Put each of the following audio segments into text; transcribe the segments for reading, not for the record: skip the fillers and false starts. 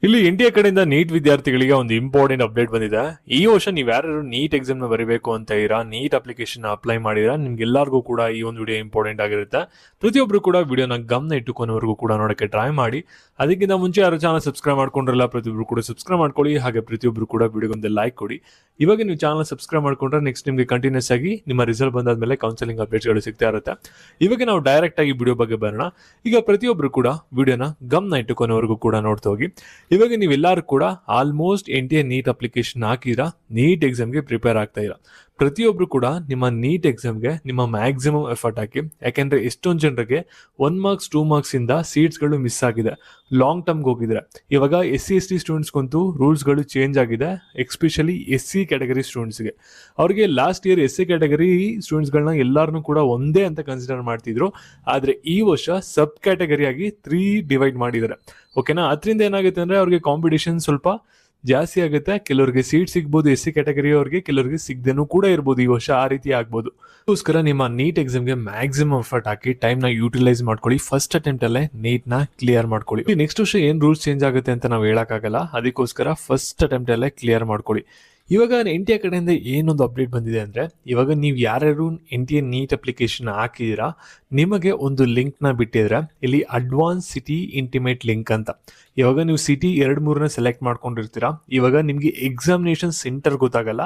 ಇಲ್ಲಿ ಇಂಡಿಯಾ ಕಡೆಯಿಂದ ನೀಟ್ ವಿದ್ಯಾರ್ಥಿಗಳಿಗೆ ಒಂದು ಇಂಪಾರ್ಟೆಂಟ್ ಅಪ್ಡೇಟ್ ಬಂದಿದೆ. ಈ ವರ್ಷ ನೀವು ಯಾರು ನೀಟ್ ಎಕ್ಸಾಮ್ ನ ಬರೀಬೇಕು ಅಂತ ಇರಾ, ನೀಟ್ ಅಪ್ಲಿಕೇಶನ್ ಅಪ್ಲೈ ಮಾಡಿರಾ, ನಿಮ್ಗೆಲ್ಲರಿಗೂ ಕೂಡ ಈ ಒಂದು ವಿಡಿಯೋ ಇಂಪಾರ್ಟೆಂಟ್ ಆಗಿರುತ್ತೆ. ಪ್ರತಿಯೊಬ್ರು ಕೂಡ ವಿಡಿಯೋನ ಗಮನ ಇಟ್ಟುಕೊನವರೆಗೂ ಕೂಡ ನೋಡಕ್ಕೆ ಟ್ರೈ ಮಾಡಿ. ಅದಕ್ಕಿಂತ ಮುಂಚೆ ಯಾರು ಚಾನಲ್ ಸಬ್ಸ್ಕ್ರೈಬ್ ಮಾಡ್ಕೊಂಡ್ರಲ್ಲ, ಪ್ರತಿಯೊಬ್ರು ಕೂಡ ಸಬ್ಸ್ಕ್ರೈಬ್ ಮಾಡ್ಕೊಳ್ಳಿ. ಹಾಗೆ ಪ್ರತಿಯೊಬ್ರು ಕೂಡ ವಿಡಿಯೋಗೊಂದು ಲೈಕ್ ಕೊಡಿ. ಇವಾಗ ನೀವು ಚಾನಲ್ ಸಬ್ಸ್ಕ್ರೈಬ್ ಮಾಡ್ಕೊಂಡ್ರೆ ನೆಕ್ಸ್ಟ್ ನಿಮಗೆ ಕಂಟಿನ್ಯೂಸ್ ಆಗಿ ನಿಮ್ಮ ರಿಸಲ್ಟ್ ಬಂದಾದ್ಮೇಲೆ ಕೌನ್ಸಿಲಿಂಗ್ ಅಪ್ಡೇಟ್ಸ್ಗಳು ಸಿಗ್ತಾ ಇರುತ್ತೆ. ಇವಾಗ ನಾವು ಡೈರೆಕ್ಟ್ ಆಗಿ ವಿಡಿಯೋ ಬಗ್ಗೆ ಬರೋಣ. ಈಗ ಪ್ರತಿಯೊಬ್ರು ಕೂಡ ವಿಡಿಯೋನ ಗಮನ ಇಟ್ಟುಕೊನವರೆಗೂ ಕೂಡ ನೋಡ್ತಾ ಹೋಗಿ. ಇವಾಗ ನೀವೆಲ್ಲರೂ ಕೂಡ ಆಲ್ಮೋಸ್ಟ್ NTA ನೀಟ್ ಅಪ್ಲಿಕೇಶನ್ ಹಾಕಿರಾ, ನೀಟ್ ಎಕ್ಸಾಮ್ಗೆ ಪ್ರಿಪೇರ್ ಆಗ್ತಾ ಇರಾ. ಪ್ರತಿಯೊಬ್ರು ಕೂಡ ನಿಮ್ಮ ನೀಟ್ ಎಕ್ಸಾಮ್ಗೆ ನಿಮ್ಮ ಮ್ಯಾಕ್ಸಿಮಮ್ ಎಫರ್ಟ್ ಹಾಕಿ. ಯಾಕೆಂದ್ರೆ ಎಷ್ಟೊಂದು ಜನರಿಗೆ 1 ಮಾರ್ಕ್ಸ್ 2 ಮಾರ್ಕ್ಸ್ ಇಂದ ಸೀಟ್ಸ್ಗಳು ಮಿಸ್ ಆಗಿದೆ, ಲಾಂಗ್ ಟರ್ಮ್ಗೆ ಹೋಗಿದ್ರೆ. ಇವಾಗ SC/ST ಸ್ಟೂಡೆಂಟ್ಸ್ಗಂತೂ ರೂಲ್ಸ್ಗಳು ಚೇಂಜ್ ಆಗಿದೆ, ಎಸ್ಪೆಷಲಿ SC ಕ್ಯಾಟಗರಿ ಸ್ಟೂಡೆಂಟ್ಸ್ಗೆ. ಅವ್ರಿಗೆ ಲಾಸ್ಟ್ ಇಯರ್ SC ಕ್ಯಾಟಗರಿ ಸ್ಟೂಡೆಂಟ್ಸ್ಗಳನ್ನ ಎಲ್ಲರನ್ನೂ ಕೂಡ ಒಂದೇ ಅಂತ ಕನ್ಸಿಡರ್ ಮಾಡ್ತಿದ್ರು. ಆದರೆ ಈ ವರ್ಷ ಸಬ್ ಕ್ಯಾಟಗರಿಯಾಗಿ 3 ಡಿವೈಡ್ ಮಾಡಿದ್ದಾರೆ. ಓಕೆನಾ? ಅದರಿಂದ ಏನಾಗುತ್ತೆ ಅಂದ್ರೆ ಅವ್ರಿಗೆ ಕಾಂಪಿಟೇಷನ್ ಸ್ವಲ್ಪ ಜಾಸ್ತಿ ಆಗುತ್ತೆ. ಕೆಲವರಿಗೆ ಸೀಟ್ ಸಿಗ್ಬೋದು SC ಕ್ಯಾಟಗರಿ ಅವ್ರಿಗೆ, ಕೆಲವರಿಗೆ ಸಿಗದೇನೂ ಕೂಡ ಇರ್ಬೋದು. ಈ ವರ್ಷ ಆ ರೀತಿ ಆಗ್ಬೋದು. ಅದಕ್ಕೋಸ್ಕರ ನಿಮ್ಮ ನೀಟ್ ಎಕ್ಸಾಮ್ಗೆ ಮ್ಯಾಕ್ಸಿಮಮ್ ಎಫರ್ಟ್ ಹಾಕಿ ಟೈಮ್ನ ಯೂಟಿಲೈಸ್ ಮಾಡ್ಕೊಳ್ಳಿ. ಫಸ್ಟ್ ಅಟೆಂಪ್ಟ್ ಅಲ್ಲೇ ನೀಟ್ನ ಕ್ಲಿಯರ್ ಮಾಡ್ಕೊಳ್ಳಿ. ನೆಕ್ಸ್ಟ್ ವರ್ಷ ಏನ್ ರೂಲ್ಸ್ ಚೇಂಜ್ ಆಗುತ್ತೆ ಅಂತ ನಾವು ಹೇಳಕ್ಕಾಗಲ್ಲ. ಅದಕ್ಕೋಸ್ಕರ ಫಸ್ಟ್ ಅಟೆಂಪ್ಟ್ ಅಲ್ಲೇ ಕ್ಲಿಯರ್ ಮಾಡ್ಕೊಳ್ಳಿ. ಇವಾಗ NTA ಕಡೆಯಿಂದ ಏನೊಂದು ಅಪ್ಡೇಟ್ ಬಂದಿದೆ ಅಂದ್ರೆ, ಇವಾಗ ನೀವು ಯಾರ್ಯಾರು NTA ನೀಟ್ ಅಪ್ಲಿಕೇಶನ್ ಹಾಕಿದೀರಾ, ನಿಮಗೆ ಒಂದು ಲಿಂಕ್ ನ ಬಿಟ್ಟಿದ್ರೆ ಇಲ್ಲಿ ಅಡ್ವಾನ್ಸ್ ಸಿಟಿ ಇಂಟಿಮೇಟ್ ಲಿಂಕ್ ಅಂತ. ಇವಾಗ ನೀವು ಸಿಟಿ 2-3ನ ಸೆಲೆಕ್ಟ್ ಮಾಡ್ಕೊಂಡಿರ್ತೀರಾ. ಇವಾಗ ನಿಮ್ಗೆ ಎಕ್ಸಾಮಿನೇಷನ್ ಸೆಂಟರ್ ಗೊತ್ತಾಗಲ್ಲ,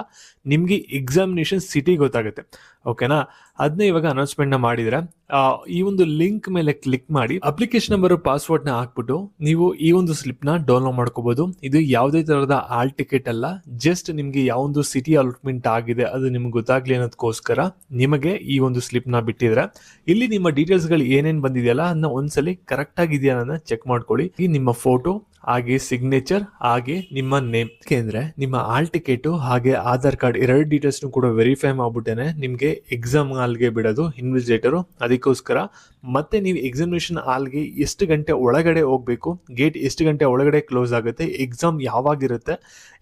ನಿಮ್ಗೆ ಎಕ್ಸಾಮಿನೇಷನ್ ಸಿಟಿ ಗೊತ್ತಾಗುತ್ತೆ. ಓಕೆನಾ? ಅದನ್ನ ಇವಾಗ ಅನೌನ್ಸ್ಮೆಂಟ್ ನ ಮಾಡಿದ್ರೆ ಈ ಒಂದು ಲಿಂಕ್ ಮೇಲೆ ಕ್ಲಿಕ್ ಮಾಡಿ ಅಪ್ಲಿಕೇಶನ್ ನಂಬರ್ ಪಾಸ್ವರ್ಡ್ ನ ಹಾಕ್ಬಿಟ್ಟು ನೀವು ಈ ಒಂದು ಸ್ಲಿಪ್ ನ ಡೌನ್ಲೋಡ್ ಮಾಡ್ಕೋಬಹುದು. ಇದು ಯಾವುದೇ ತರಹದ ಆಲ್ ಟಿಕೆಟ್ ಅಲ್ಲ, ಜಸ್ಟ್ ನಿಮ್ಗೆ ಯಾವೊಂದು ಸಿಟಿ ಅಲಾಟ್ಮೆಂಟ್ ಆಗಿದೆ ಅದು ನಿಮ್ಗೆ ಗೊತ್ತಾಗ್ಲಿ ಅನ್ನೋದಕ್ಕೋಸ್ಕರ ನಿಮಗೆ ಈ ಒಂದು ಸ್ಲಿಪ್ ನ ಬಿಟ್ಟಿದ್ರೆ. ಇಲ್ಲಿ ನಿಮ್ಮ ಡೀಟೇಲ್ಸ್ ಗಳು ಏನೇನ್ ಬಂದಿದೆಯಲ್ಲ ಅದನ್ನ ಒಂದ್ಸಲಿ ಕರೆಕ್ಟ್ ಆಗಿದೆಯಾ ಅನ್ನೋದನ್ನ ಚೆಕ್ ಮಾಡ್ಕೊಳ್ಳಿ. ನಿಮ್ಮ ಫೋಟೋ ಹಾಗೆ ಸಿಗ್ನೇಚರ್ ಹಾಗೆ ನಿಮ್ಮ ನೇಮ್. ಯಾಕೆಂದ್ರೆ ನಿಮ್ಮ ಆಲ್ ಟಿಕೆಟ್ ಹಾಗೆ ಆಧಾರ್ ಕಾರ್ಡ್ 2 ಡೀಟೇಲ್ಸ್ ಕೂಡ ವೆರಿಫೈ ಮಾಡ್ಬಿಟ್ಟೇನೆ ನಿಮ್ಗೆ ಎಕ್ಸಾಮ್ ಹಾಲ್ಗೆ ಬಿಡೋದು ಇನ್ವಿಜಿಲೇಟರು. ಅದಕ್ಕೋಸ್ಕರ ಮತ್ತೆ ನೀವು ಎಕ್ಸಾಮಿನೇಷನ್ ಹಾಲ್ಗೆ ಎಷ್ಟು ಗಂಟೆ ಒಳಗಡೆ ಹೋಗ್ಬೇಕು, ಗೇಟ್ ಎಷ್ಟು ಗಂಟೆ ಒಳಗಡೆ ಕ್ಲೋಸ್ ಆಗುತ್ತೆ, ಎಕ್ಸಾಮ್ ಯಾವಾಗಿರುತ್ತೆ,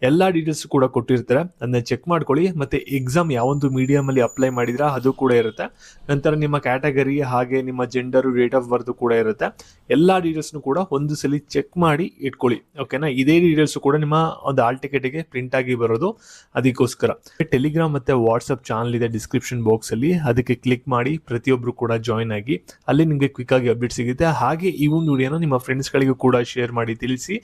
ಎಲ್ಲಾ ಡೀಟೇಲ್ಸ್ ಕೂಡ ಕೊಟ್ಟಿರ್ತಾರೆ. ಅದನ್ನ ಚೆಕ್ ಮಾಡ್ಕೊಳ್ಳಿ. ಮತ್ತೆ ಎಕ್ಸಾಮ್ ಯಾವೊಂದು ಮೀಡಿಯಂ ಅಲ್ಲಿ ಅಪ್ಲೈ ಮಾಡಿದ್ರ ಅದು ಕೂಡ ಇರುತ್ತೆ. ನಂತರ ನಿಮ್ಮ ಕ್ಯಾಟಗರಿ ಹಾಗೆ ನಿಮ್ಮ ಜೆಂಡರ್, ಡೇಟ್ ಆಫ್ ಬರ್ತ್ ಕೂಡ ಇರುತ್ತೆ. ಎಲ್ಲಾ ಡೀಟೇಲ್ಸ್ ಕೂಡ ಒಂದು ಸಲ ಚೆಕ್ ಮಾಡಿ ಇಟ್ಕೊಳ್ಳಿ. ಓಕೆನಾ? ಇದೇ ಡೀಟೇಲ್ಸ್ ಕೂಡ ನಿಮ್ಮ ಒಂದು ಆಲ್ ಟಿಕೆಟ್ಗೆ ಪ್ರಿಂಟ್ ಆಗಿ ಬರೋದು. ಅದಕ್ಕೋಸ್ಕರ ಟೆಲಿಗ್ರಾಮ್ ಮತ್ತೆ ವಾಟ್ಸ್ಆಪ್ ಚಾನಲ್ ಇದೆ ಡಿಸ್ಕ್ರಿಪ್ಷನ್ ಬಾಕ್ಸ್ ಅಲ್ಲಿ, ಅದಕ್ಕೆ ಕ್ಲಿಕ್ ಮಾಡಿ ಪ್ರತಿಯೊಬ್ರು ಕೂಡ ಜಾಯಿನ್ ಆಗಿ. ಅಲ್ಲಿ ನಿಮಗೆ ಕ್ವಿಕ್ ಆಗಿ ಅಪ್ಡೇಟ್ ಸಿಗುತ್ತೆ. ಹಾಗೆ ಈ ಒಂದು ವಿಡಿಯೋನ ನಿಮ್ಮ ಫ್ರೆಂಡ್ಸ್ ಗಳಿಗೂ ಕೂಡ ಶೇರ್ ಮಾಡಿ ತಿಳಿಸಿ.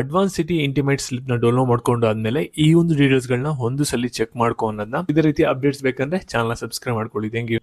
ಅಡ್ವಾನ್ಸ್ ಸಿಟಿ ಇಂಟಿಮೇಟ್ ಸ್ಲಿಪ್ ನ ಡೌನ್ಲೋಡ್ ಮಾಡ್ಕೊಂಡು ಆದ್ಮೇಲೆ ಈ ಒಂದು ಡೀಟೇಲ್ಸ್ ಗಳನ್ನ ಒಂದು ಸಲ ಚೆಕ್ ಮಾಡ್ಕೊ ಅನ್ನೋದನ್ನ. ಇದೇ ರೀತಿ ಅಪ್ಡೇಟ್ಸ್ ಬೇಕಂದ್ರೆ ಚಾನಲ್ ಸಬ್ಸ್ಕ್ರೈಬ್ ಮಾಡ್ಕೊಳ್ಳಿ. Thank you.